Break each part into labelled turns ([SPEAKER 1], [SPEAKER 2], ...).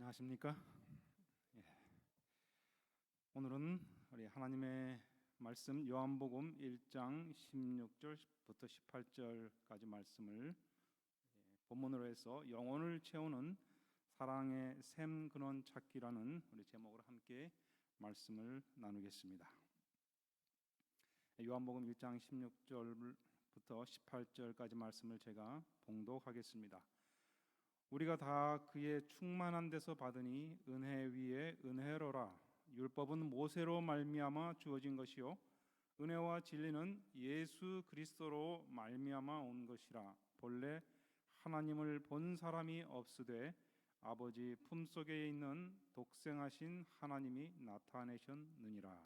[SPEAKER 1] 안녕하십니까? 예. 오늘은 우리 하나님의 말씀 요한복음 1장 16절부터 18절까지 말씀을 본문으로 해서 영혼을 채우는 사랑의 샘 근원 찾기라는 우리 제목으로 함께 말씀을 나누겠습니다. 요한복음 1장 16절부터 18절까지 말씀을 제가 봉독하겠습니다. 우리가 다 그의 충만한 데서 받으니 은혜 위에 은혜로라. 율법은 모세로 말미암아 주어진 것이요 은혜와 진리는 예수 그리스도로 말미암아 온 것이라. 본래 하나님을 본 사람이 없으되 아버지 품속에 있는 독생하신 하나님이 나타내셨느니라.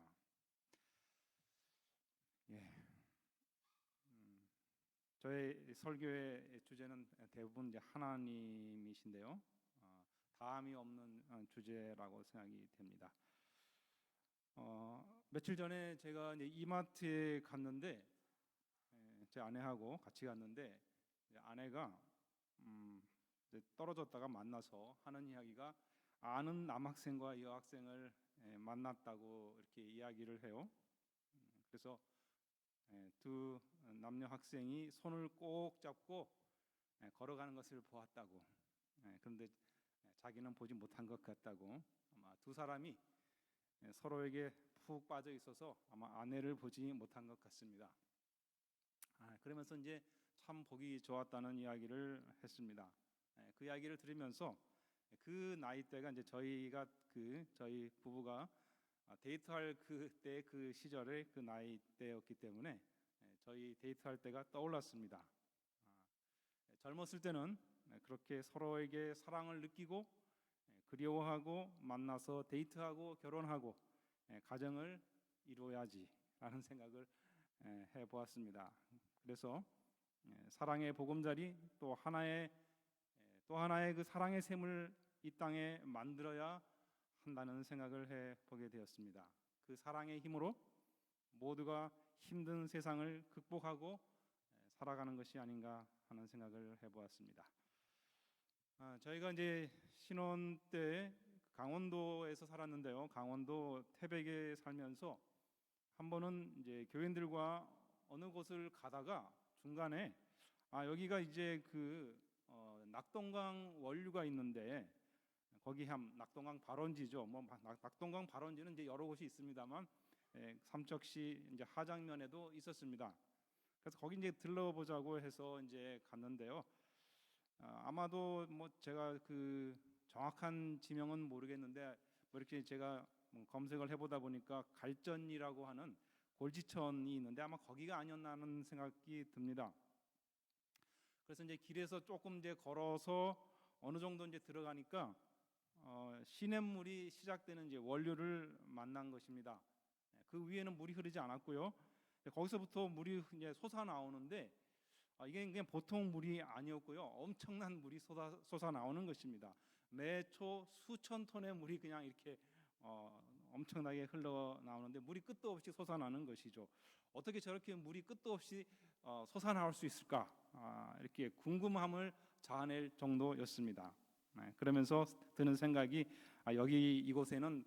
[SPEAKER 1] 저의 설교의 주제는 대부분 이제 하나님이신데요, 다함이 없는 주제라고 생각이 됩니다. 며칠 전에 제가 이제 이마트에 갔는데 제 아내하고 같이 갔는데 아내가 이제 떨어졌다가 만나서 하는 이야기가 아는 남학생과 여학생을 만났다고 이렇게 이야기를 해요. 그래서 두 남녀 학생이 손을 꼭 잡고 걸어가는 것을 보았다고. 그런데 자기는 보지 못한 것 같다고. 아마 두 사람이 서로에게 푹 빠져 있어서 아마 아내를 보지 못한 것 같습니다. 그러면서 이제 참 보기 좋았다는 이야기를 했습니다. 그 이야기를 들으면서 그 나이대가 이제 저희 부부가 데이트할 그때 그 시절의 그 나이대였기 때문에 저희 데이트할 때가 떠올랐습니다. 젊었을 때는 그렇게 서로에게 사랑을 느끼고 그리워하고 만나서 데이트하고 결혼하고 가정을 이루어야지라는 생각을 해보았습니다. 그래서 사랑의 보금자리 또 하나의 그 사랑의 샘을 이 땅에 만들어야 한다는 생각을 해보게 되었습니다. 그 사랑의 힘으로 모두가 힘든 세상을 극복하고 살아가는 것이 아닌가 하는 생각을 해보았습니다. 저희가 이제 신혼 때 강원도에서 살았는데요. 강원도 태백에 살면서 한 번은 이제 교인들과 어느 곳을 가다가 중간에 여기가 이제 그 낙동강 원류가 있는데 거기 낙동강 발원지죠. 낙동강 발원지는 이제 여러 곳이 있습니다만 삼척시 이제 하장면에도 있었습니다. 그래서 거기 이제 들러보자고 해서 이제 갔는데요. 아마도 제가 그 정확한 지명은 모르겠는데 이렇게 제가 검색을 해보다 보니까 갈전이라고 하는 골지천이 있는데 아마 거기가 아니었나 하는 생각이 듭니다. 그래서 이제 길에서 조금 이제 걸어서 어느 정도 이제 들어가니까 시냇물이 시작되는 이제 원류를 만난 것입니다. 그 위에는 물이 흐르지 않았고요. 거기서부터 물이 이제 솟아 나오는데 이게 그냥 보통 물이 아니었고요. 엄청난 물이 솟아 나오는 것입니다. 매초 수천 톤의 물이 그냥 이렇게 엄청나게 흘러 나오는데 물이 끝도 없이 솟아나는 것이죠. 어떻게 저렇게 물이 끝도 없이 솟아나올 수 있을까? 이렇게 궁금함을 자아낼 정도였습니다. 그러면서 드는 생각이 여기 이곳에는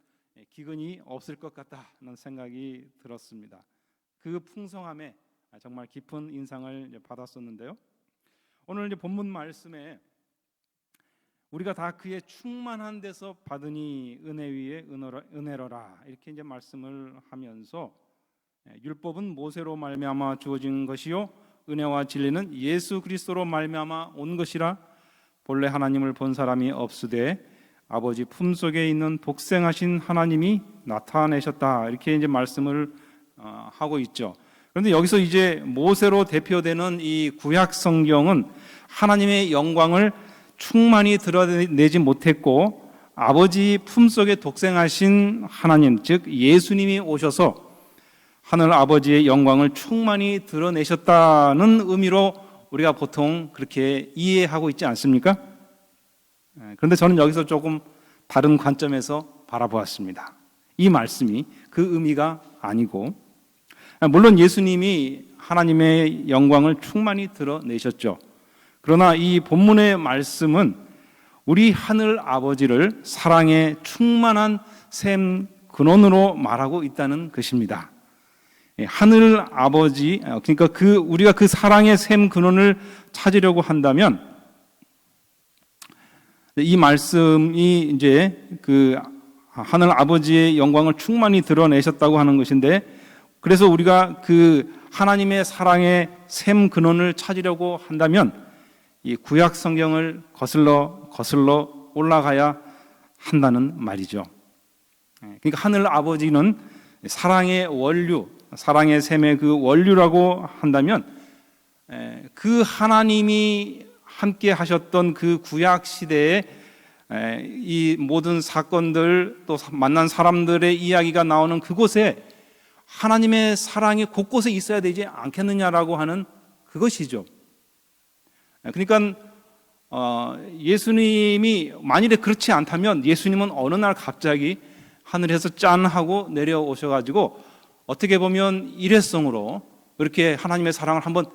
[SPEAKER 1] 기근이 없을 것 같다는 생각이 들었습니다. 그 풍성함에 정말 깊은 인상을 받았었는데요. 오늘 이제 본문 말씀에 우리가 다 그의 충만한 데서 받으니 은혜 위에 은혜로라 이렇게 이제 말씀을 하면서 율법은 모세로 말미암아 주어진 것이요 은혜와 진리는 예수 그리스도로 말미암아 온 것이라. 본래 하나님을 본 사람이 없으되 아버지 품속에 있는 독생하신 하나님이 나타내셨다 이렇게 이제 말씀을 하고 있죠. 그런데 여기서 이제 모세로 대표되는 이 구약 성경은 하나님의 영광을 충만히 드러내지 못했고 아버지 품속에 독생하신 하나님 즉 예수님이 오셔서 하늘 아버지의 영광을 충만히 드러내셨다는 의미로 우리가 보통 그렇게 이해하고 있지 않습니까? 그런데 저는 여기서 조금 다른 관점에서 바라보았습니다. 이 말씀이 그 의미가 아니고 물론 예수님이 하나님의 영광을 충만히 드러내셨죠. 그러나 이 본문의 말씀은 우리 하늘 아버지를 사랑의 충만한 샘 근원으로 말하고 있다는 것입니다. 하늘 아버지, 그러니까 우리가 그 사랑의 샘 근원을 찾으려고 한다면 이 말씀이 이제 그 하늘 아버지의 영광을 충만히 드러내셨다고 하는 것인데, 그래서 우리가 그 하나님의 사랑의 샘 근원을 찾으려고 한다면 이 구약 성경을 거슬러 올라가야 한다는 말이죠. 그러니까 하늘 아버지는 사랑의 원류, 사랑의 샘의 그 원류라고 한다면 그 하나님이 함께 하셨던 그 구약 시대에 이 모든 사건들 또 만난 사람들의 이야기가 나오는 그곳에 하나님의 사랑이 곳곳에 있어야 되지 않겠느냐라고 하는 그것이죠. 그러니까 예수님이 만일에 그렇지 않다면 예수님은 어느 날 갑자기 하늘에서 짠 하고 내려오셔가지고 어떻게 보면 일회성으로 이렇게 하나님의 사랑을 한번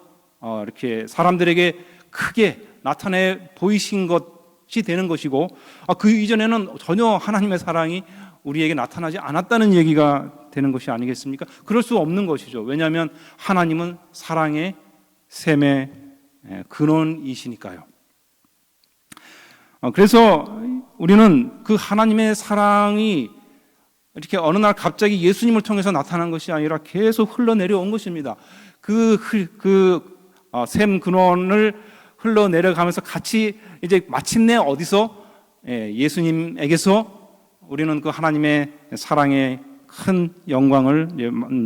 [SPEAKER 1] 이렇게 사람들에게 크게 나타내 보이신 것이 되는 것이고, 그 이전에는 전혀 하나님의 사랑이 우리에게 나타나지 않았다는 얘기가 되는 것이 아니겠습니까? 그럴 수 없는 것이죠. 왜냐하면 하나님은 사랑의 샘의 근원이시니까요. 그래서 우리는 그 하나님의 사랑이 이렇게 어느 날 갑자기 예수님을 통해서 나타난 것이 아니라 계속 흘러내려온 것입니다. 샘 근원을 흘러내려가면서 같이 이제 마침내 어디서 예수님에게서 우리는 그 하나님의 사랑의 큰 영광을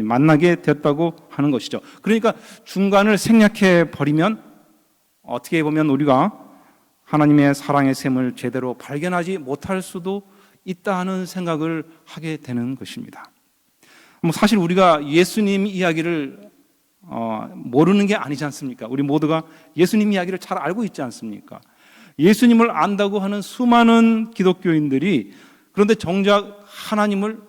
[SPEAKER 1] 만나게 되었다고 하는 것이죠. 그러니까 중간을 생략해 버리면 어떻게 보면 우리가 하나님의 사랑의 샘을 제대로 발견하지 못할 수도 있다 하는 생각을 하게 되는 것입니다. 사실 우리가 예수님 이야기를 모르는 게 아니지 않습니까? 우리 모두가 예수님 이야기를 잘 알고 있지 않습니까? 예수님을 안다고 하는 수많은 기독교인들이 그런데 정작 하나님을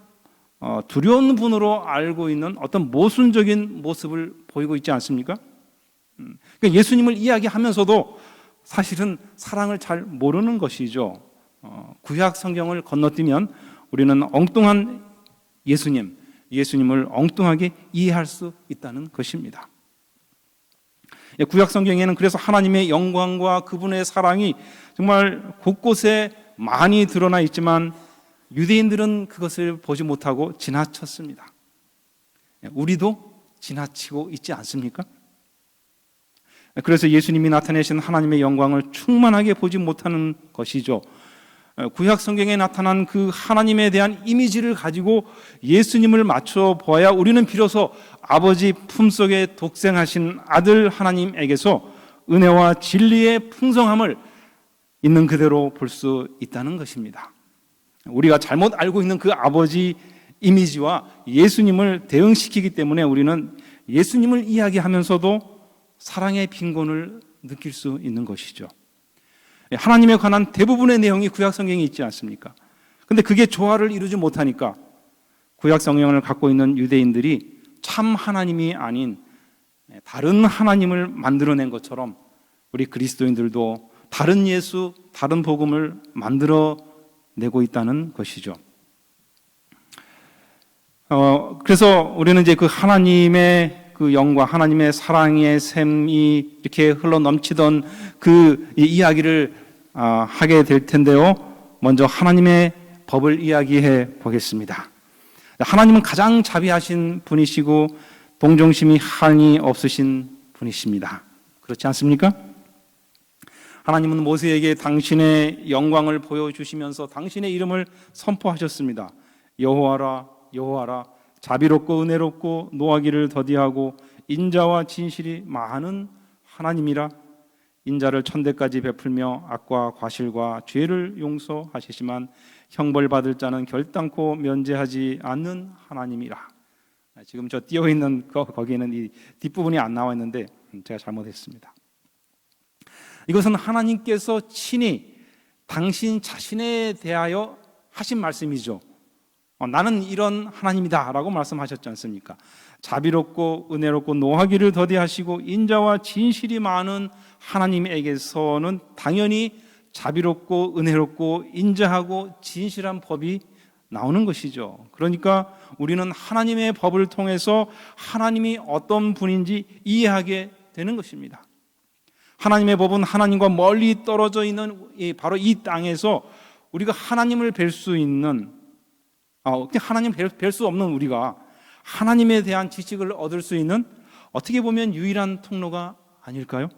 [SPEAKER 1] 두려운 분으로 알고 있는 어떤 모순적인 모습을 보이고 있지 않습니까? 그러니까 예수님을 이야기하면서도 사실은 사랑을 잘 모르는 것이죠. 구약 성경을 건너뛰면 우리는 엉뚱한 예수님을 엉뚱하게 이해할 수 있다는 것입니다. 구약 성경에는 그래서 하나님의 영광과 그분의 사랑이 정말 곳곳에 많이 드러나 있지만 유대인들은 그것을 보지 못하고 지나쳤습니다. 우리도 지나치고 있지 않습니까? 그래서 예수님이 나타내신 하나님의 영광을 충만하게 보지 못하는 것이죠. 구약 성경에 나타난 그 하나님에 대한 이미지를 가지고 예수님을 맞춰 보아야 우리는 비로소 아버지 품속에 독생하신 아들 하나님에게서 은혜와 진리의 풍성함을 있는 그대로 볼 수 있다는 것입니다. 우리가 잘못 알고 있는 그 아버지 이미지와 예수님을 대응시키기 때문에 우리는 예수님을 이야기하면서도 사랑의 빈곤을 느낄 수 있는 것이죠. 하나님에 관한 대부분의 내용이 구약 성경에 있지 않습니까? 근데 그게 조화를 이루지 못하니까 구약 성경을 갖고 있는 유대인들이 참 하나님이 아닌 다른 하나님을 만들어낸 것처럼 우리 그리스도인들도 다른 예수, 다른 복음을 만들어내고 있다는 것이죠. 그래서 우리는 이제 그 하나님의 그 영광, 하나님의 사랑의 샘이 이렇게 흘러 넘치던 그 이야기를 하게 될 텐데요. 먼저 하나님의 법을 이야기해 보겠습니다. 하나님은 가장 자비하신 분이시고 동정심이 한이 없으신 분이십니다. 그렇지 않습니까? 하나님은 모세에게 당신의 영광을 보여주시면서 당신의 이름을 선포하셨습니다. 여호와라, 여호와라, 자비롭고 은혜롭고 노하기를 더디하고 인자와 진실이 많은 하나님이라. 인자를 천대까지 베풀며 악과 과실과 죄를 용서하시지만 형벌받을 자는 결단코 면제하지 않는 하나님이라. 지금 저 띄어 있는 거기에는 이 뒷부분이 안 나와 있는데 제가 잘못했습니다. 이것은 하나님께서 친히 당신 자신에 대하여 하신 말씀이죠. 나는 이런 하나님이다 라고 말씀하셨지 않습니까? 자비롭고 은혜롭고 노하기를 더디하시고 인자와 진실이 많은 하나님에게서는 당연히 자비롭고 은혜롭고 인자하고 진실한 법이 나오는 것이죠. 그러니까 우리는 하나님의 법을 통해서 하나님이 어떤 분인지 이해하게 되는 것입니다. 하나님의 법은 하나님과 멀리 떨어져 있는 바로 이 땅에서 우리가 하나님을 뵐 수 있는, 하나님을 뵐 수 없는 우리가 하나님에 대한 지식을 얻을 수 있는 어떻게 보면 유일한 통로가 아닐까요?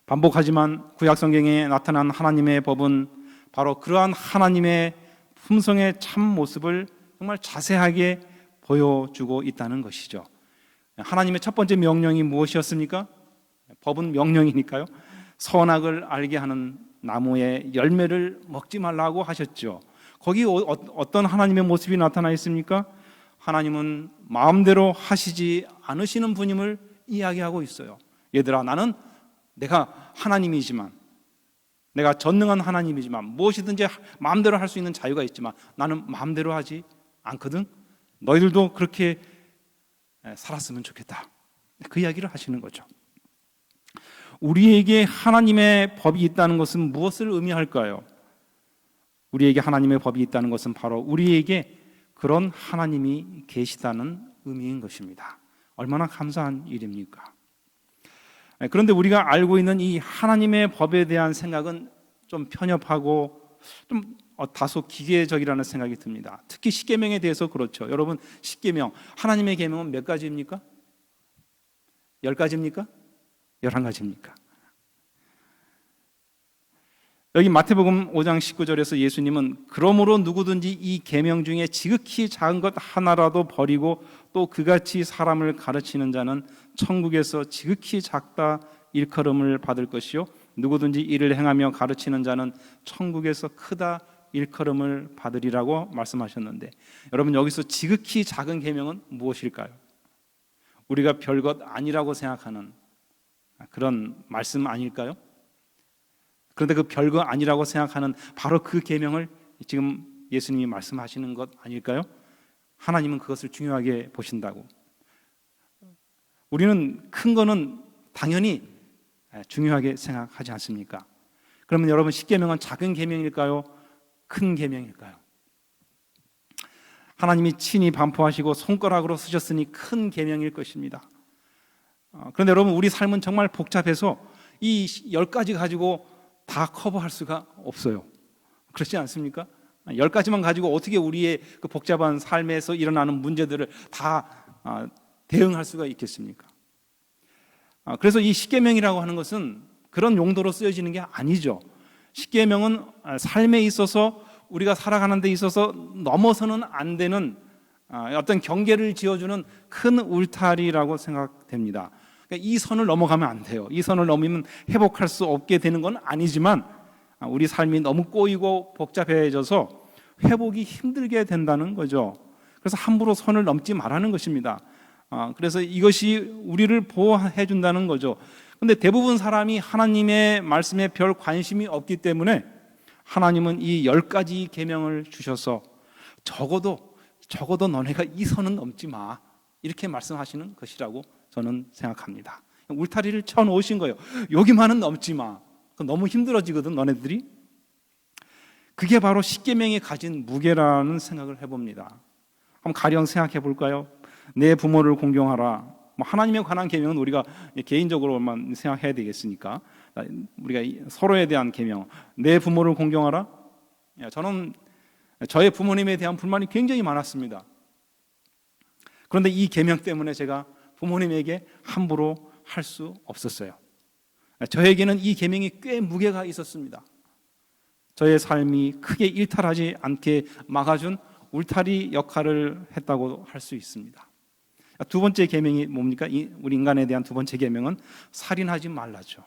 [SPEAKER 1] 반복하지만 구약성경에 나타난 하나님의 법은 바로 그러한 하나님의 품성의 참 모습을 정말 자세하게 보여주고 있다는 것이죠. 하나님의 첫 번째 명령이 무엇이었습니까? 법은 명령이니까요. 선악을 알게 하는 나무의 열매를 먹지 말라고 하셨죠. 거기 어떤 하나님의 모습이 나타나 있습니까? 하나님은 마음대로 하시지 않으시는 분임을 이야기하고 있어요. 얘들아, 내가 하나님이지만, 내가 전능한 하나님이지만, 무엇이든지 마음대로 할 수 있는 자유가 있지만 나는 마음대로 하지 않거든. 너희들도 그렇게 살았으면 좋겠다. 그 이야기를 하시는 거죠. 우리에게 하나님의 법이 있다는 것은 무엇을 의미할까요? 우리에게 하나님의 법이 있다는 것은 바로 우리에게 그런 하나님이 계시다는 의미인 것입니다. 얼마나 감사한 일입니까? 그런데 우리가 알고 있는 이 하나님의 법에 대한 생각은 좀 편협하고 좀 다소 기계적이라는 생각이 듭니다. 특히 십계명에 대해서 그렇죠. 여러분, 십계명, 하나님의 계명은 몇 가지입니까? 10가지입니까? 11가지입니까? 여기 마태복음 5장 19절에서 예수님은 그러므로 누구든지 이 계명 중에 지극히 작은 것 하나라도 버리고 또 그같이 사람을 가르치는 자는 천국에서 지극히 작다 일컬음을 받을 것이요 누구든지 이를 행하며 가르치는 자는 천국에서 크다 일컬음을 받으리라고 말씀하셨는데, 여러분, 여기서 지극히 작은 계명은 무엇일까요? 우리가 별것 아니라고 생각하는 그런 말씀 아닐까요? 그런데 그 별거 아니라고 생각하는 바로 그 계명을 지금 예수님이 말씀하시는 것 아닐까요? 하나님은 그것을 중요하게 보신다고. 우리는 큰 거는 당연히 중요하게 생각하지 않습니까? 그러면 여러분, 십계명은 작은 계명일까요? 큰 계명일까요? 하나님이 친히 반포하시고 손가락으로 쓰셨으니 큰 계명일 것입니다. 그런데 여러분, 우리 삶은 정말 복잡해서 이 10가지 가지고 다 커버할 수가 없어요. 그렇지 않습니까? 10가지만 가지고 어떻게 우리의 그 복잡한 삶에서 일어나는 문제들을 다 대응할 수가 있겠습니까? 그래서 이 십계명이라고 하는 것은 그런 용도로 쓰여지는 게 아니죠. 십계명은 삶에 있어서 우리가 살아가는 데 있어서 넘어서는 안 되는 어떤 경계를 지어주는 큰 울타리라고 생각됩니다. 그러니까 이 선을 넘어가면 안 돼요. 이 선을 넘으면 회복할 수 없게 되는 건 아니지만 우리 삶이 너무 꼬이고 복잡해져서 회복이 힘들게 된다는 거죠. 그래서 함부로 선을 넘지 말라는 것입니다. 그래서 이것이 우리를 보호해 준다는 거죠. 그런데 대부분 사람이 하나님의 말씀에 별 관심이 없기 때문에 하나님은 이 10가지 계명을 주셔서 적어도 너네가 이 선은 넘지 마, 이렇게 말씀하시는 것이라고 저는 생각합니다. 울타리를 쳐놓으신 거예요. 여기만은 넘지 마. 너무 힘들어지거든, 너네들이. 그게 바로 십계명이 가진 무게라는 생각을 해봅니다. 한번 가령 생각해 볼까요? 내 부모를 공경하라. 하나님에 관한 계명은 우리가 개인적으로만 생각해야 되겠으니까, 우리가 서로에 대한 계명, 내 부모를 공경하라. 저는 저의 부모님에 대한 불만이 굉장히 많았습니다. 그런데 이 계명 때문에 제가 부모님에게 함부로 할 수 없었어요. 저에게는 이 계명이 꽤 무게가 있었습니다. 저의 삶이 크게 일탈하지 않게 막아준 울타리 역할을 했다고 할 수 있습니다. 두 번째 계명이 뭡니까? 우리 인간에 대한 두 번째 계명은 살인하지 말라죠.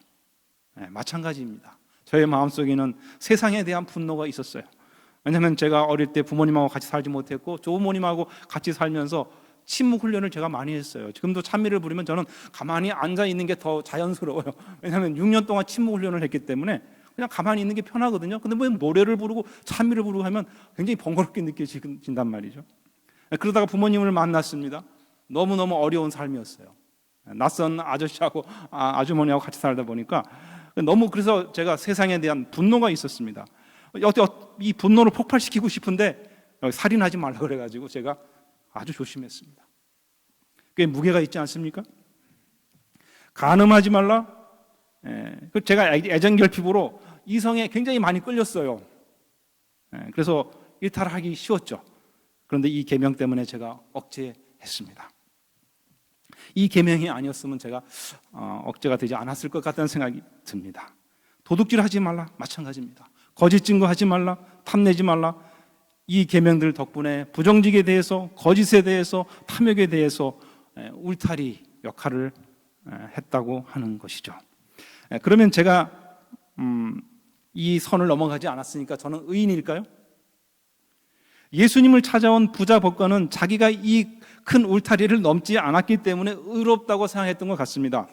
[SPEAKER 1] 마찬가지입니다. 저의 마음속에는 세상에 대한 분노가 있었어요. 왜냐하면 제가 어릴 때 부모님하고 같이 살지 못했고 조부모님하고 같이 살면서 침묵 훈련을 제가 많이 했어요. 지금도 찬미를 부르면 저는 가만히 앉아 있는 게 더 자연스러워요. 왜냐하면 6년 동안 침묵 훈련을 했기 때문에 그냥 가만히 있는 게 편하거든요. 근데 뭐 노래를 부르고 찬미를 부르고 하면 굉장히 번거롭게 느껴진단 말이죠. 그러다가 부모님을 만났습니다. 너무너무 어려운 삶이었어요. 낯선 아저씨하고 아주머니하고 같이 살다 보니까 너무 그래서 제가 세상에 대한 분노가 있었습니다. 이 분노를 폭발시키고 싶은데 살인하지 말라 그래가지고 제가 아주 조심했습니다. 꽤 무게가 있지 않습니까? 간음하지 말라. 제가 애정결핍으로 이성에 굉장히 많이 끌렸어요. 그래서 일탈하기 쉬웠죠. 그런데 이 계명 때문에 제가 억제했습니다. 이 계명이 아니었으면 제가 억제가 되지 않았을 것 같다는 생각이 듭니다. 도둑질하지 말라 마찬가지입니다. 거짓 증거하지 말라, 탐내지 말라. 이 계명들 덕분에 부정직에 대해서, 거짓에 대해서, 탐욕에 대해서 울타리 역할을 했다고 하는 것이죠. 그러면 제가 이 선을 넘어가지 않았으니까 저는 의인일까요? 예수님을 찾아온 부자 법관은 자기가 이 큰 울타리를 넘지 않았기 때문에 의롭다고 생각했던 것 같습니다.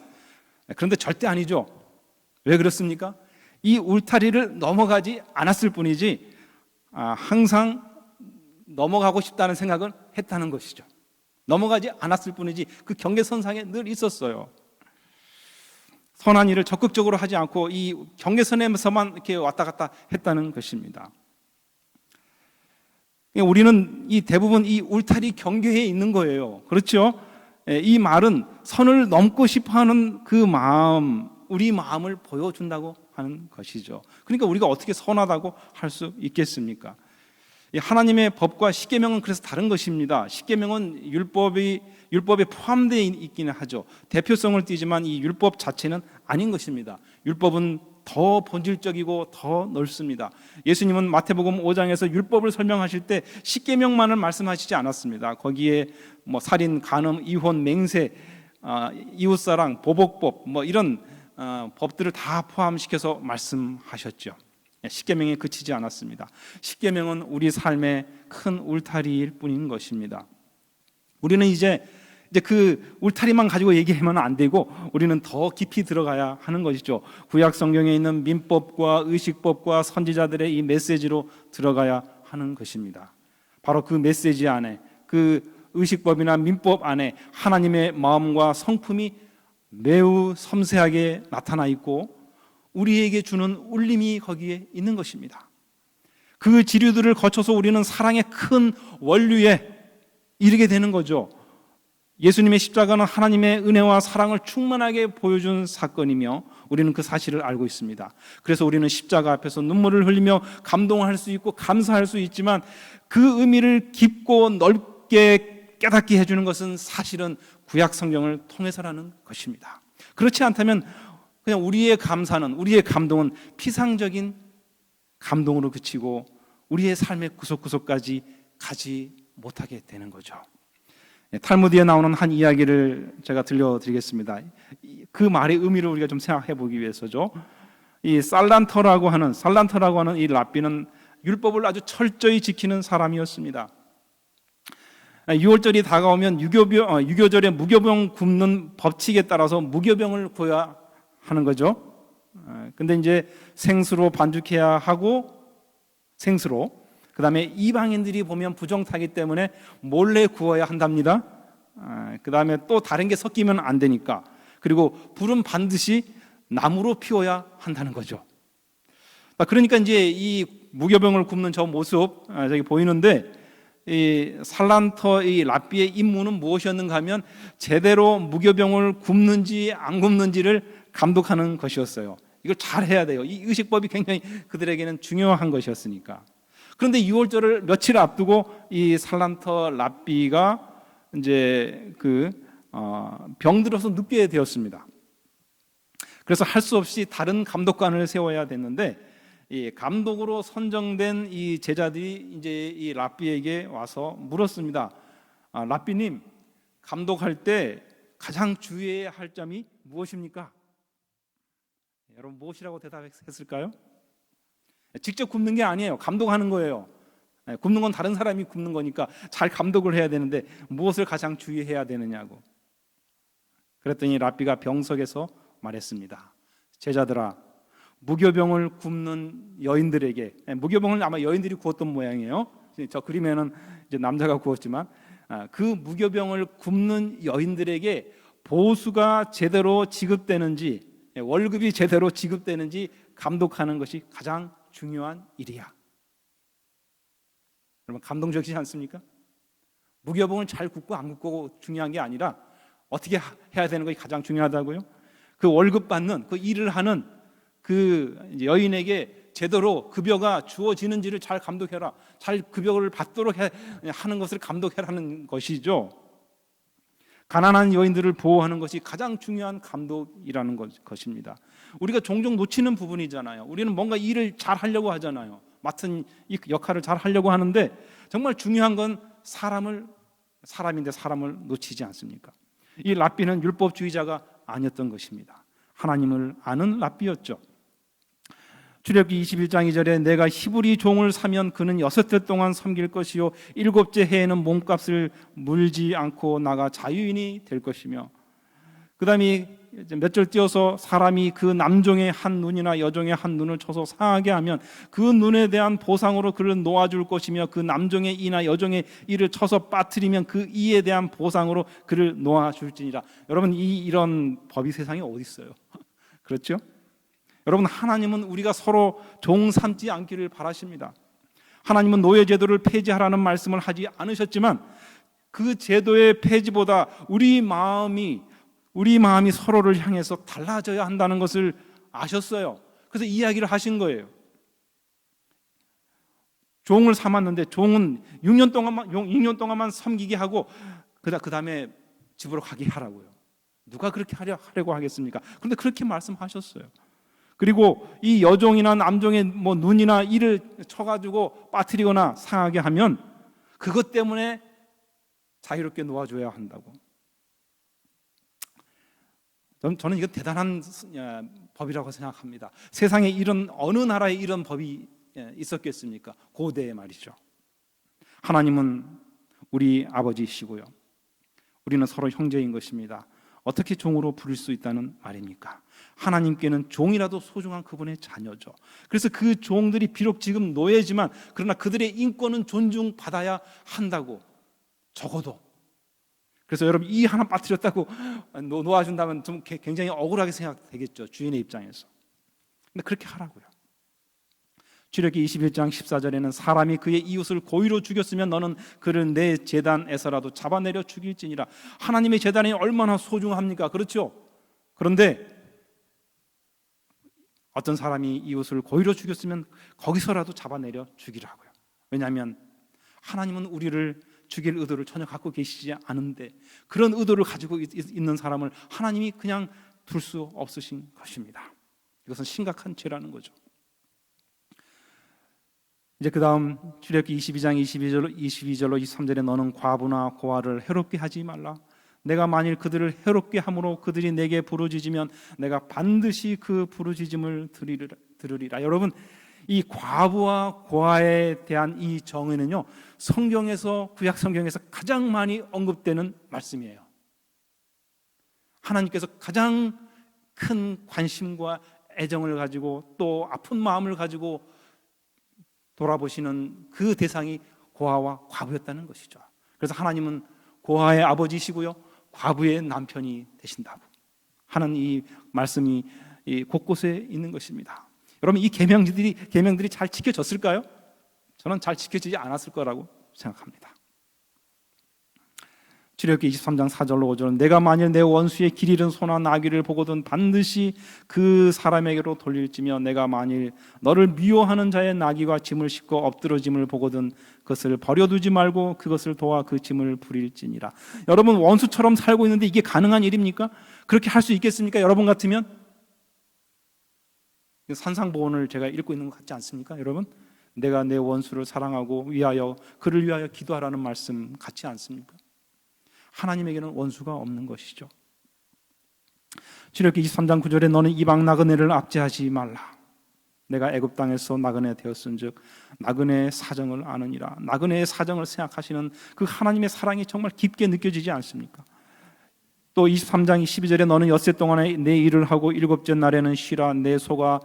[SPEAKER 1] 그런데 절대 아니죠. 왜 그렇습니까? 이 울타리를 넘어가지 않았을 뿐이지 항상 넘어가고 싶다는 생각을 했다는 것이죠. 넘어가지 않았을 뿐이지 그 경계선상에 늘 있었어요. 선한 일을 적극적으로 하지 않고 이 경계선에서만 이렇게 왔다 갔다 했다는 것입니다. 우리는 대부분 이 울타리 경계에 있는 거예요. 그렇죠? 이 말은 선을 넘고 싶어하는 그 마음, 우리 마음을 보여준다고 하는 것이죠. 그러니까 우리가 어떻게 선하다고 할 수 있겠습니까? 하나님의 법과 십계명은 그래서 다른 것입니다. 십계명은 율법에 포함되어 있기는 하죠. 대표성을 띠지만 이 율법 자체는 아닌 것입니다. 율법은 더 본질적이고 더 넓습니다. 예수님은 마태복음 5장에서 율법을 설명하실 때 십계명만을 말씀하시지 않았습니다. 거기에 살인, 간음, 이혼, 맹세, 이웃사랑, 보복법 이런 법들을 다 포함시켜서 말씀하셨죠. 십계명에 그치지 않았습니다. 십계명은 우리 삶의 큰 울타리일 뿐인 것입니다. 우리는 이제 그 울타리만 가지고 얘기하면 안 되고 우리는 더 깊이 들어가야 하는 것이죠. 구약 성경에 있는 민법과 의식법과 선지자들의 이 메시지로 들어가야 하는 것입니다. 바로 그 메시지 안에, 그 의식법이나 민법 안에 하나님의 마음과 성품이 매우 섬세하게 나타나 있고 우리에게 주는 울림이 거기에 있는 것입니다. 그 지류들을 거쳐서 우리는 사랑의 큰 원류에 이르게 되는 거죠. 예수님의 십자가는 하나님의 은혜와 사랑을 충만하게 보여준 사건이며 우리는 그 사실을 알고 있습니다. 그래서 우리는 십자가 앞에서 눈물을 흘리며 감동할 수 있고 감사할 수 있지만 그 의미를 깊고 넓게 깨닫게 해주는 것은 사실은 구약 성경을 통해서라는 것입니다. 그렇지 않다면 그냥 우리의 감사는, 우리의 감동은 피상적인 감동으로 그치고 우리의 삶의 구석구석까지 가지 못하게 되는 거죠. 탈무드에 나오는 한 이야기를 제가 들려드리겠습니다. 그 말의 의미를 우리가 좀 생각해 보기 위해서죠. 이 살란터라고 하는 이 랍비는 율법을 아주 철저히 지키는 사람이었습니다. 6월절이 다가오면 유교절에 무교병 굽는 법칙에 따라서 무교병을 구해야 하는 거죠. 근데 이제 생수로 반죽해야 하고 그 다음에 이방인들이 보면 부정타기 때문에 몰래 구워야 한답니다. 그 다음에 또 다른 게 섞이면 안 되니까. 그리고 불은 반드시 나무로 피워야 한다는 거죠. 그러니까 이제 이 무교병을 굽는 저 모습 저기 보이는데 이 살란터 이 랍비의 임무는 무엇이었는가 하면 제대로 무교병을 굽는지 안 굽는지를 감독하는 것이었어요. 이걸 잘 해야 돼요. 이 의식법이 굉장히 그들에게는 중요한 것이었으니까. 그런데 6월절을 며칠 앞두고 이 살란터 랍비가 이제 병들어서 눕게 되었습니다. 그래서 할 수 없이 다른 감독관을 세워야 됐는데 이 감독으로 선정된 이 제자들이 이제 이 랍비에게 와서 물었습니다. 랍비님, 감독할 때 가장 주의해야 할 점이 무엇입니까? 여러분 무엇이라고 대답했을까요? 직접 굽는 게 아니에요. 감독하는 거예요. 굽는 건 다른 사람이 굽는 거니까 잘 감독을 해야 되는데 무엇을 가장 주의해야 되느냐고. 그랬더니 랍비가 병석에서 말했습니다. 제자들아, 무교병을 굽는 여인들에게, 무교병을 아마 여인들이 구웠던 모양이에요. 저 그림에는 이제 남자가 구웠지만 그 무교병을 굽는 여인들에게 보수가 제대로 지급되는지 월급이 제대로 지급되는지 감독하는 것이 가장 중요한 일이야. 여러분, 감동적이지 않습니까? 무교복을 잘 굽고 안 굽고 중요한 게 아니라 어떻게 해야 되는 것이 가장 중요하다고요. 그 월급 받는, 그 일을 하는 그 여인에게 제대로 급여가 주어지는지를 잘 감독해라. 잘 급여를 받도록 하는 것을 감독해라는 것이죠. 가난한 여인들을 보호하는 것이 가장 중요한 감독이라는 것입니다. 우리가 종종 놓치는 부분이잖아요. 우리는 뭔가 일을 잘 하려고 하잖아요. 맡은 이 역할을 잘 하려고 하는데 정말 중요한 건 사람인데 사람을 놓치지 않습니까? 이 랍비는 율법주의자가 아니었던 것입니다. 하나님을 아는 랍비였죠. 출애굽기 21장 2절에 내가 히브리 종을 사면 그는 6해 동안 섬길 것이요 7째 해에는 몸값을 물지 않고 나가 자유인이 될 것이며, 그 다음에 몇 절 띄어서 사람이 그 남종의 한 눈이나 여종의 한 눈을 쳐서 상하게 하면 그 눈에 대한 보상으로 그를 놓아줄 것이며 그 남종의 이나 여종의 이를 쳐서 빠뜨리면 그 이에 대한 보상으로 그를 놓아줄지니라. 여러분, 이런 법이 세상에 어디 있어요? 그렇죠? 여러분, 하나님은 우리가 서로 종 삼지 않기를 바라십니다. 하나님은 노예 제도를 폐지하라는 말씀을 하지 않으셨지만 그 제도의 폐지보다 우리 마음이 서로를 향해서 달라져야 한다는 것을 아셨어요. 그래서 이야기를 하신 거예요. 종을 삼았는데 종은 6년 동안만 섬기게 하고 그 다음에 집으로 가게 하라고요. 누가 그렇게 하려고 하겠습니까? 그런데 그렇게 말씀하셨어요. 그리고 이 여종이나 남종의 눈이나 이를 쳐가지고 빠뜨리거나 상하게 하면 그것 때문에 자유롭게 놓아줘야 한다고. 저는 이거 대단한 법이라고 생각합니다. 세상에 어느 나라에 이런 법이 있었겠습니까? 고대에 말이죠. 하나님은 우리 아버지이시고요, 우리는 서로 형제인 것입니다. 어떻게 종으로 부릴 수 있다는 말입니까? 하나님께는 종이라도 소중한 그분의 자녀죠. 그래서 그 종들이 비록 지금 노예지만 그러나 그들의 인권은 존중받아야 한다고. 적어도. 그래서 여러분, 이 하나 빠뜨렸다고 놓아준다면 좀 굉장히 억울하게 생각되겠죠, 주인의 입장에서. 근데 그렇게 하라고요. 출애굽기 21장 14절에는 사람이 그의 이웃을 고의로 죽였으면 너는 그를 내 제단에서라도 잡아내려 죽일지니라. 하나님의 제단이 얼마나 소중합니까? 그렇죠? 그런데 어떤 사람이 이웃을 고의로 죽였으면 거기서라도 잡아내려 죽이라고요. 왜냐하면 하나님은 우리를 죽일 의도를 전혀 갖고 계시지 않은데 그런 의도를 가지고 있는 사람을 하나님이 그냥 둘 수 없으신 것입니다. 이것은 심각한 죄라는 거죠. 이제 그 다음 출애굽기 22장 22절로 23절에 너는 과부나 고아를 해롭게 하지 말라. 내가 만일 그들을 해롭게 함으로 그들이 내게 부르짖으면 내가 반드시 그 부르짖음을 들으리라. 여러분, 이 과부와 고아에 대한 이 정의는요, 구약 성경에서 가장 많이 언급되는 말씀이에요. 하나님께서 가장 큰 관심과 애정을 가지고 또 아픈 마음을 가지고 돌아보시는 그 대상이 고아와 과부였다는 것이죠. 그래서 하나님은 고아의 아버지시고요, 과부의 남편이 되신다고 하는 이 말씀이 곳곳에 있는 것입니다. 여러분, 이 계명들이 잘 지켜졌을까요? 저는 잘 지켜지지 않았을 거라고 생각합니다. 출애굽기 23장 4절로 5절은 내가 만일 내 원수의 길 잃은 소나 나귀를 보거든 반드시 그 사람에게로 돌릴지며 내가 만일 너를 미워하는 자의 나귀와 짐을 싣고 엎드러짐을 보거든 그것을 버려두지 말고 그것을 도와 그 짐을 부릴지니라. 여러분, 원수처럼 살고 있는데 이게 가능한 일입니까? 그렇게 할 수 있겠습니까? 여러분 같으면? 산상보훈을 제가 읽고 있는 것 같지 않습니까? 여러분, 내가 내 원수를 사랑하고 그를 위하여 기도하라는 말씀 같지 않습니까? 하나님에게는 원수가 없는 것이죠. 출애굽기 23장 9절에 너는 이방 나그네를 압제하지 말라. 내가 애굽 땅에서 나그네 되었은즉 나그네의 사정을 아느니라. 나그네의 사정을 생각하시는 그 하나님의 사랑이 정말 깊게 느껴지지 않습니까? 또 23장 12절에 너는 6해 동안에 내 일을 하고 7째 날에는 쉬라. 내 소와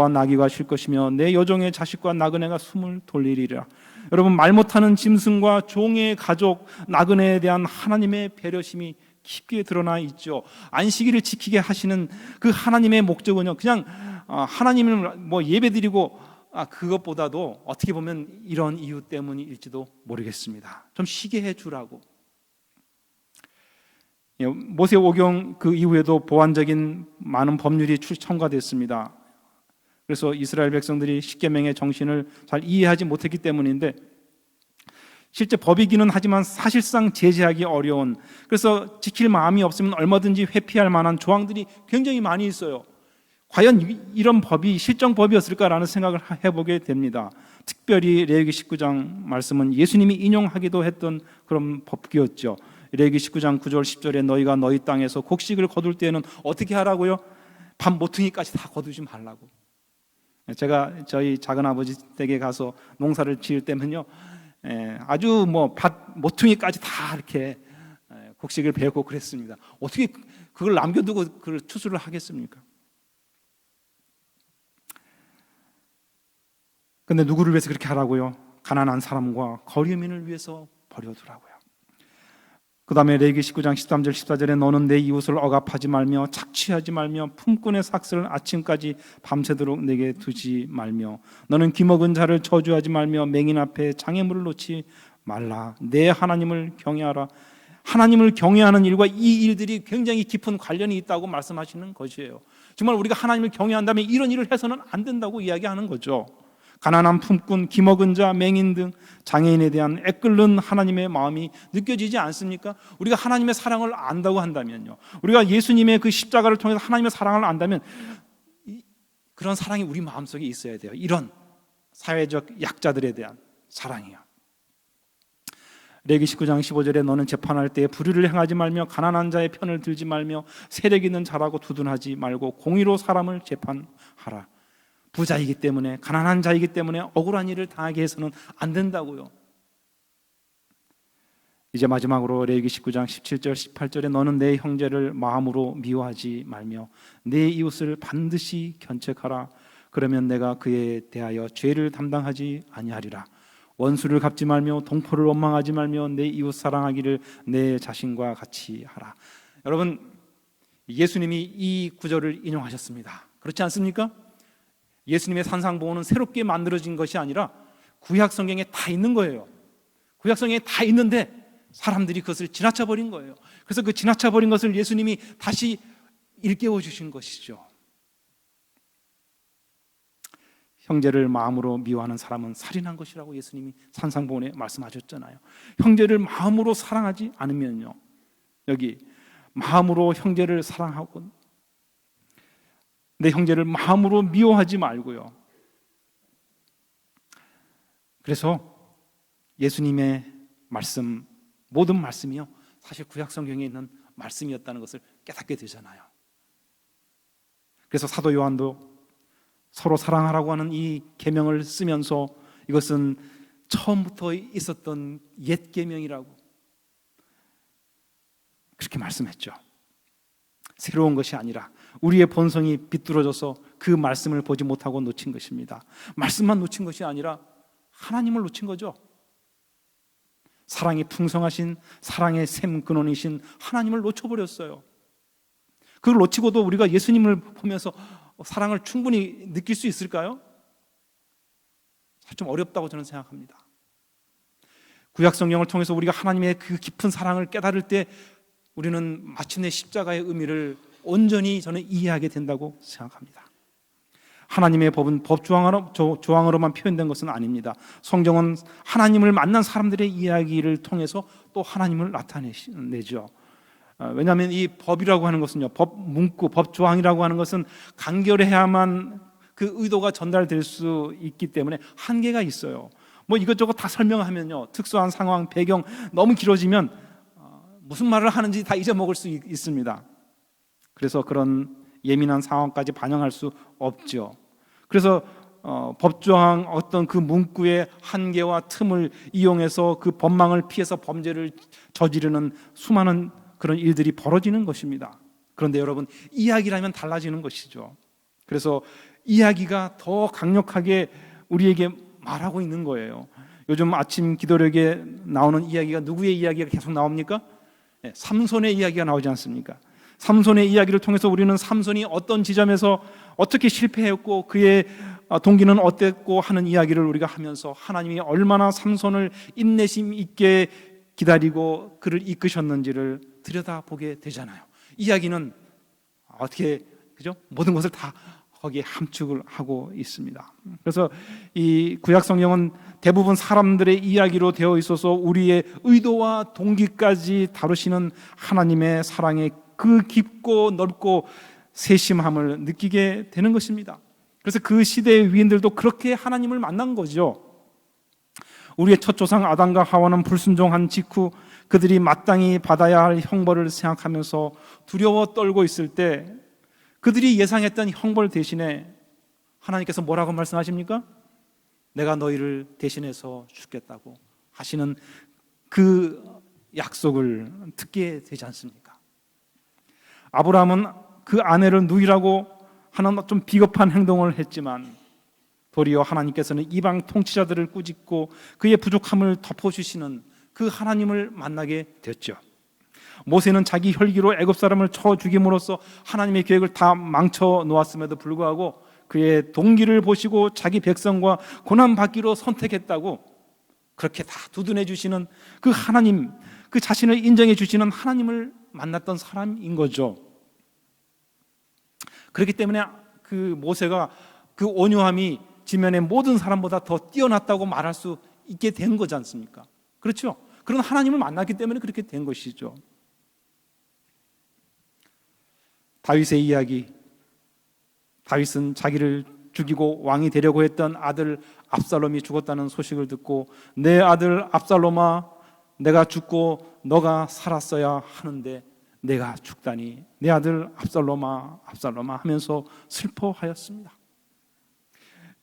[SPEAKER 1] 나귀가 쉴 것이며 내 여종의 자식과 나그네가 숨을 돌리리라. 여러분, 말 못하는 짐승과 종의 가족 나그네에 대한 하나님의 배려심이 깊게 드러나 있죠. 안식일을 지키게 하시는 그 하나님의 목적은요, 그냥 하나님을 뭐 예배드리고 그것보다도 어떻게 보면 이런 이유 때문일지도 모르겠습니다. 좀 쉬게 해주라고. 모세오경 그 이후에도 보완적인 많은 법률이 첨가됐습니다. 그래서 이스라엘 백성들이 십계명의 정신을 잘 이해하지 못했기 때문인데, 실제 법이기는 하지만 사실상 제재하기 어려운, 그래서 지킬 마음이 없으면 얼마든지 회피할 만한 조항들이 굉장히 많이 있어요. 과연 이런 법이 실정법이었을까라는 생각을 해보게 됩니다. 특별히 레위기 19장 말씀은 예수님이 인용하기도 했던 그런 법규였죠. 레위기 19장 9절 10절에 너희가 너희 땅에서 곡식을 거둘 때에는 어떻게 하라고요? 밤 모퉁이까지 다 거두지 말라고. 제가 저희 작은아버지 댁에 가서 농사를 지을 때면요, 아주 뭐 밭 모퉁이까지 다 이렇게 곡식을 베고 그랬습니다. 어떻게 그걸 남겨두고 그걸 추수를 하겠습니까? 근데 누구를 위해서 그렇게 하라고요? 가난한 사람과 거리민을 위해서 버려두라고요. 그 다음에 레위기 19장 13절 14절에 너는 내 이웃을 억압하지 말며 착취하지 말며 품꾼의 삭슬을 아침까지 밤새도록 내게 두지 말며 너는 기먹은 자를 저주하지 말며 맹인 앞에 장애물을 놓지 말라. 내 하나님을 경외하라. 하나님을 경외하는 일과 이 일들이 굉장히 깊은 관련이 있다고 말씀하시는 것이에요. 정말 우리가 하나님을 경외한다면 이런 일을 해서는 안 된다고 이야기하는 거죠. 가난한 품꾼, 기먹은 자, 맹인 등 장애인에 대한 애끓는 하나님의 마음이 느껴지지 않습니까? 우리가 하나님의 사랑을 안다고 한다면요, 우리가 예수님의 그 십자가를 통해서 하나님의 사랑을 안다면 그런 사랑이 우리 마음속에 있어야 돼요. 이런 사회적 약자들에 대한 사랑이요. 레위기 19장 15절에 너는 재판할 때에 불의를 행하지 말며 가난한 자의 편을 들지 말며 세력 있는 자라고 두둔하지 말고 공의로 사람을 재판하라. 부자이기 때문에, 가난한 자이기 때문에 억울한 일을 당하게 해서는 안 된다고요. 이제 마지막으로 레위기 19장 17절 18절에 너는 내 형제를 마음으로 미워하지 말며 내 이웃을 반드시 견책하라. 그러면 내가 그에 대하여 죄를 담당하지 아니하리라. 원수를 갚지 말며 동포를 원망하지 말며 내 이웃 사랑하기를 내 자신과 같이 하라. 여러분, 예수님이 이 구절을 인용하셨습니다. 그렇지 않습니까? 예수님의 산상보호는 새롭게 만들어진 것이 아니라 구약 성경에 다 있는 거예요. 구약 성경에 다 있는데 사람들이 그것을 지나쳐 버린 거예요. 그래서 그 지나쳐 버린 것을 예수님이 다시 일깨워 주신 것이죠. 형제를 마음으로 미워하는 사람은 살인한 것이라고 예수님이 산상보훈에 말씀하셨잖아요. 형제를 마음으로 사랑하지 않으면요, 여기 마음으로 형제를 사랑하고 내 형제를 마음으로 미워하지 말고요. 그래서 예수님의 말씀, 모든 말씀이요, 사실 구약 성경에 있는 말씀이었다는 것을 깨닫게 되잖아요. 그래서 사도 요한도 서로 사랑하라고 하는 이 계명을 쓰면서 이것은 처음부터 있었던 옛 계명이라고 그렇게 말씀했죠. 새로운 것이 아니라 우리의 본성이 비뚤어져서 그 말씀을 보지 못하고 놓친 것입니다. 말씀만 놓친 것이 아니라 하나님을 놓친 거죠. 사랑이 풍성하신, 사랑의 샘 근원이신 하나님을 놓쳐버렸어요. 그걸 놓치고도 우리가 예수님을 보면서 사랑을 충분히 느낄 수 있을까요? 좀 어렵다고 저는 생각합니다. 구약 성경을 통해서 우리가 하나님의 그 깊은 사랑을 깨달을 때 우리는 마침내 십자가의 의미를 온전히 저는 이해하게 된다고 생각합니다. 하나님의 법은 법 조항으로만 표현된 것은 아닙니다. 성경은 하나님을 만난 사람들의 이야기를 통해서 또 하나님을 나타내죠. 왜냐하면 이 법이라고 하는 것은요, 법 문구, 법 조항이라고 하는 것은 간결해야만 그 의도가 전달될 수 있기 때문에 한계가 있어요. 뭐 이것저것 다 설명하면요, 특수한 상황, 배경 너무 길어지면 무슨 말을 하는지 다 잊어먹을 수 있습니다. 그래서 그런 예민한 상황까지 반영할 수 없죠. 그래서 법조항 어떤 그 문구의 한계와 틈을 이용해서 그 법망을 피해서 범죄를 저지르는 수많은 그런 일들이 벌어지는 것입니다. 그런데 여러분, 이야기라면 달라지는 것이죠. 그래서 이야기가 더 강력하게 우리에게 말하고 있는 거예요. 요즘 아침 기도력에 나오는 이야기가 누구의 이야기가 계속 나옵니까? 삼손의 이야기가 나오지 않습니까? 삼손의 이야기를 통해서 우리는 삼손이 어떤 지점에서 어떻게 실패했고 그의 동기는 어땠고 하는 이야기를 우리가 하면서 하나님이 얼마나 삼손을 인내심 있게 기다리고 그를 이끄셨는지를 들여다보게 되잖아요. 이야기는 어떻게 그죠? 모든 것을 다 거기에 함축을 하고 있습니다. 그래서 이 구약 성경은 대부분 사람들의 이야기로 되어 있어서 우리의 의도와 동기까지 다루시는 하나님의 사랑의 그 깊고 넓고 세심함을 느끼게 되는 것입니다. 그래서 그 시대의 위인들도 그렇게 하나님을 만난 거죠. 우리의 첫 조상 아담과 하와는 불순종한 직후 그들이 마땅히 받아야 할 형벌을 생각하면서 두려워 떨고 있을 때 그들이 예상했던 형벌 대신에 하나님께서 뭐라고 말씀하십니까? 내가 너희를 대신해서 죽겠다고 하시는 그 약속을 듣게 되지 않습니까? 아브라함은 그 아내를 누이라고 하는 좀 비겁한 행동을 했지만 도리어 하나님께서는 이방 통치자들을 꾸짖고 그의 부족함을 덮어주시는 그 하나님을 만나게 됐죠. 모세는 자기 혈기로 애굽 사람을 쳐 죽임으로써 하나님의 계획을 다 망쳐 놓았음에도 불구하고 그의 동기를 보시고 자기 백성과 고난받기로 선택했다고 그렇게 다 두둔해 주시는 그 하나님, 그 자신을 인정해 주시는 하나님을 만났던 사람인 거죠. 그렇기 때문에 그 모세가 그 온유함이 지면의 모든 사람보다 더 뛰어났다고 말할 수 있게 된 거지 않습니까? 그렇죠? 그런 하나님을 만났기 때문에 그렇게 된 것이죠. 다윗의 이야기, 다윗은 자기를 죽이고 왕이 되려고 했던 아들 압살롬이 죽었다는 소식을 듣고 내 아들 압살롬아 내가 죽고 너가 살았어야 하는데 내가 죽다니 내 아들 압살롬아 압살롬아 하면서 슬퍼하였습니다.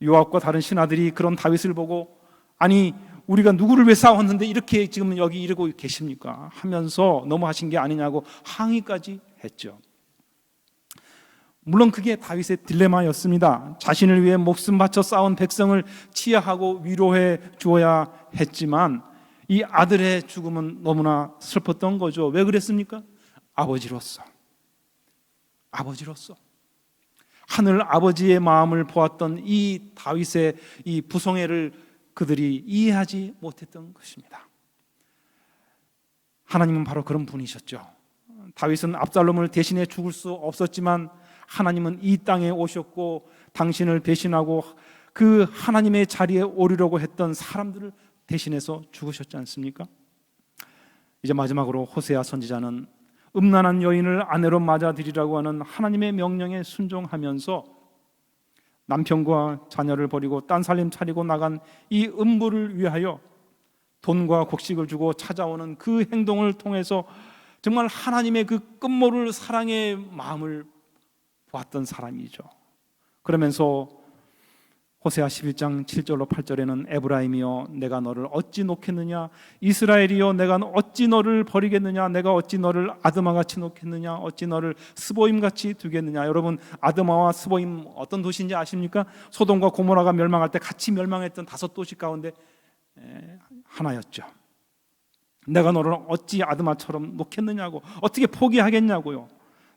[SPEAKER 1] 요압과 다른 신하들이 그런 다윗을 보고 아니 우리가 누구를 왜 싸웠는데 이렇게 지금 여기 이러고 계십니까? 하면서 너무하신 게 아니냐고 항의까지 했죠. 물론 그게 다윗의 딜레마였습니다. 자신을 위해 목숨 바쳐 싸운 백성을 치하하고 위로해 주어야 했지만 이 아들의 죽음은 너무나 슬펐던 거죠. 왜 그랬습니까? 아버지로서 하늘 아버지의 마음을 보았던 이 다윗의 이 부성애를 그들이 이해하지 못했던 것입니다. 하나님은 바로 그런 분이셨죠. 다윗은 압살롬을 대신해 죽을 수 없었지만 하나님은 이 땅에 오셨고 당신을 배신하고 그 하나님의 자리에 오르려고 했던 사람들을 대신해서 죽으셨지 않습니까? 이제 마지막으로 호세아 선지자는 음란한 여인을 아내로 맞아들이라고 하는 하나님의 명령에 순종하면서 남편과 자녀를 버리고 딴살림 차리고 나간 이 음부를 위하여 돈과 곡식을 주고 찾아오는 그 행동을 통해서 정말 하나님의 그 끝모를 사랑의 마음을 보았던 사람이죠. 그러면서 호세아 11장 7절로 8절에는 에브라임이여 내가 너를 어찌 놓겠느냐 이스라엘이여 내가 어찌 너를 버리겠느냐 내가 어찌 너를 아드마같이 놓겠느냐 어찌 너를 스보임같이 두겠느냐. 여러분 아드마와 스보임 어떤 도시인지 아십니까? 소돔과 고모라가 멸망할 때 같이 멸망했던 5도시 가운데 하나였죠. 내가 너를 어찌 아드마처럼 놓겠느냐고 어떻게 포기하겠냐고요.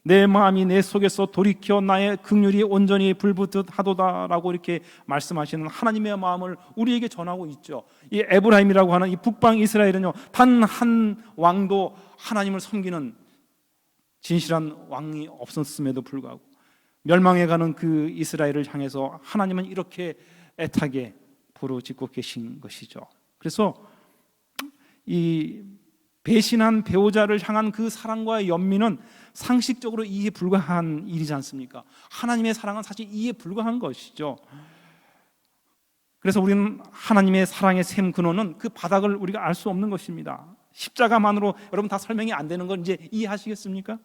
[SPEAKER 1] 내 마음이 내 속에서 돌이켜 나의 긍휼이 온전히 불붙듯 하도다라고 이렇게 말씀하시는 하나님의 마음을 우리에게 전하고 있죠. 이 에브라임이라고 하는 이 북방 이스라엘은요 단 한 왕도 하나님을 섬기는 진실한 왕이 없었음에도 불구하고 멸망해가는 그 이스라엘을 향해서 하나님은 이렇게 애타게 부르짖고 계신 것이죠. 그래서 이 배신한 배우자를 향한 그 사랑과 연민은 상식적으로 이해 불가한 일이지 않습니까? 하나님의 사랑은 사실 이해 불가한 것이죠. 그래서 우리는 하나님의 사랑의 샘 근원은 그 바닥을 우리가 알 수 없는 것입니다. 십자가만으로 여러분 다 설명이 안 되는 건 이제 이해하시겠습니까?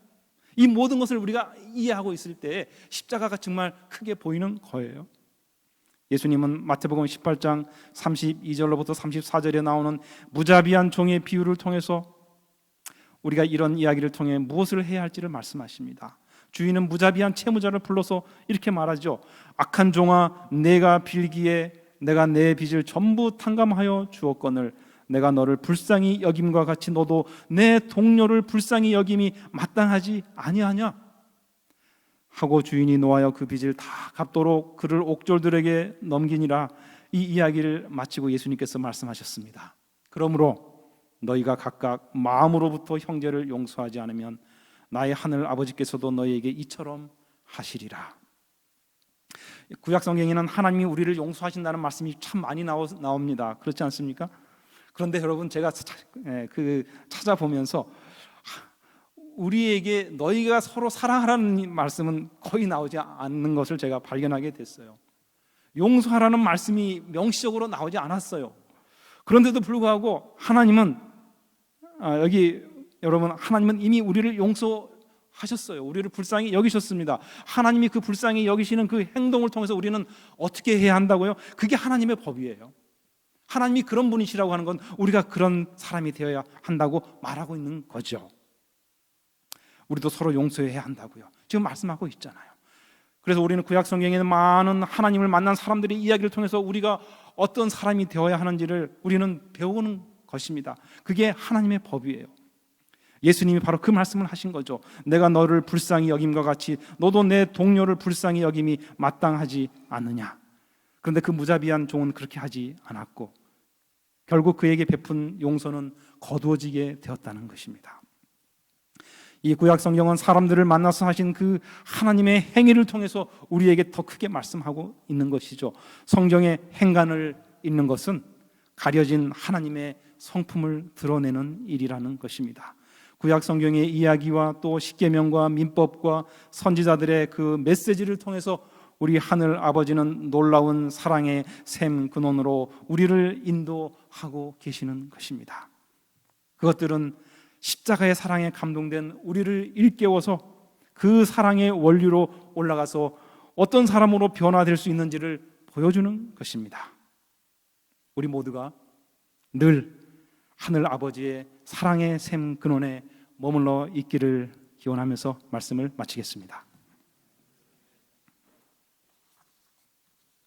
[SPEAKER 1] 이 모든 것을 우리가 이해하고 있을 때 십자가가 정말 크게 보이는 거예요. 예수님은 마태복음 18장 32절로부터 34절에 나오는 무자비한 종의 비유를 통해서 우리가 이런 이야기를 통해 무엇을 해야 할지를 말씀하십니다. 주인은 무자비한 채무자를 불러서 이렇게 말하죠. 악한 종아 내가 빌기에 내가 내 빚을 전부 탕감하여 주었거늘 내가 너를 불쌍히 여김과 같이 너도 내 동료를 불쌍히 여김이 마땅하지 아니하냐 하고 주인이 노하여 그 빚을 다 갚도록 그를 옥졸들에게 넘기니라. 이 이야기를 마치고 예수님께서 말씀하셨습니다. 그러므로 너희가 각각 마음으로부터 형제를 용서하지 않으면 나의 하늘 아버지께서도 너희에게 이처럼 하시리라. 구약 성경에는 하나님이 우리를 용서하신다는 말씀이 참 많이 나옵니다. 그렇지 않습니까? 그런데 여러분, 제가 찾아보면서 우리에게 너희가 서로 사랑하라는 말씀은 거의 나오지 않는 것을 제가 발견하게 됐어요. 용서하라는 말씀이 명시적으로 나오지 않았어요. 그런데도 불구하고 하나님은 여러분, 하나님은 이미 우리를 용서하셨어요. 우리를 불쌍히 여기셨습니다. 하나님이 그 불쌍히 여기시는 그 행동을 통해서 우리는 어떻게 해야 한다고요? 그게 하나님의 법이에요. 하나님이 그런 분이시라고 하는 건 우리가 그런 사람이 되어야 한다고 말하고 있는 거죠. 우리도 서로 용서해야 한다고요. 지금 말씀하고 있잖아요. 그래서 우리는 구약 성경에 있는 많은 하나님을 만난 사람들의 이야기를 통해서 우리가 어떤 사람이 되어야 하는지를 우리는 배우는 것입니다. 그게 하나님의 법이에요. 예수님이 바로 그 말씀을 하신 거죠. 내가 너를 불쌍히 여김과 같이 너도 내 동료를 불쌍히 여김이 마땅하지 않느냐. 그런데 그 무자비한 종은 그렇게 하지 않았고 결국 그에게 베푼 용서는 거두어지게 되었다는 것입니다. 이 구약 성경은 사람들을 만나서 하신 그 하나님의 행위를 통해서 우리에게 더 크게 말씀하고 있는 것이죠. 성경의 행간을 읽는 것은 가려진 하나님의 성품을 드러내는 일이라는 것입니다. 구약 성경의 이야기와 또 십계명과 민법과 선지자들의 그 메시지를 통해서 우리 하늘 아버지는 놀라운 사랑의 샘 근원으로 우리를 인도하고 계시는 것입니다. 그것들은 십자가의 사랑에 감동된 우리를 일깨워서 그 사랑의 원리로 올라가서 어떤 사람으로 변화될 수 있는지를 보여주는 것입니다. 우리 모두가 늘 하늘 아버지의 사랑의 샘 근원에 머물러 있기를 기원하면서 말씀을 마치겠습니다.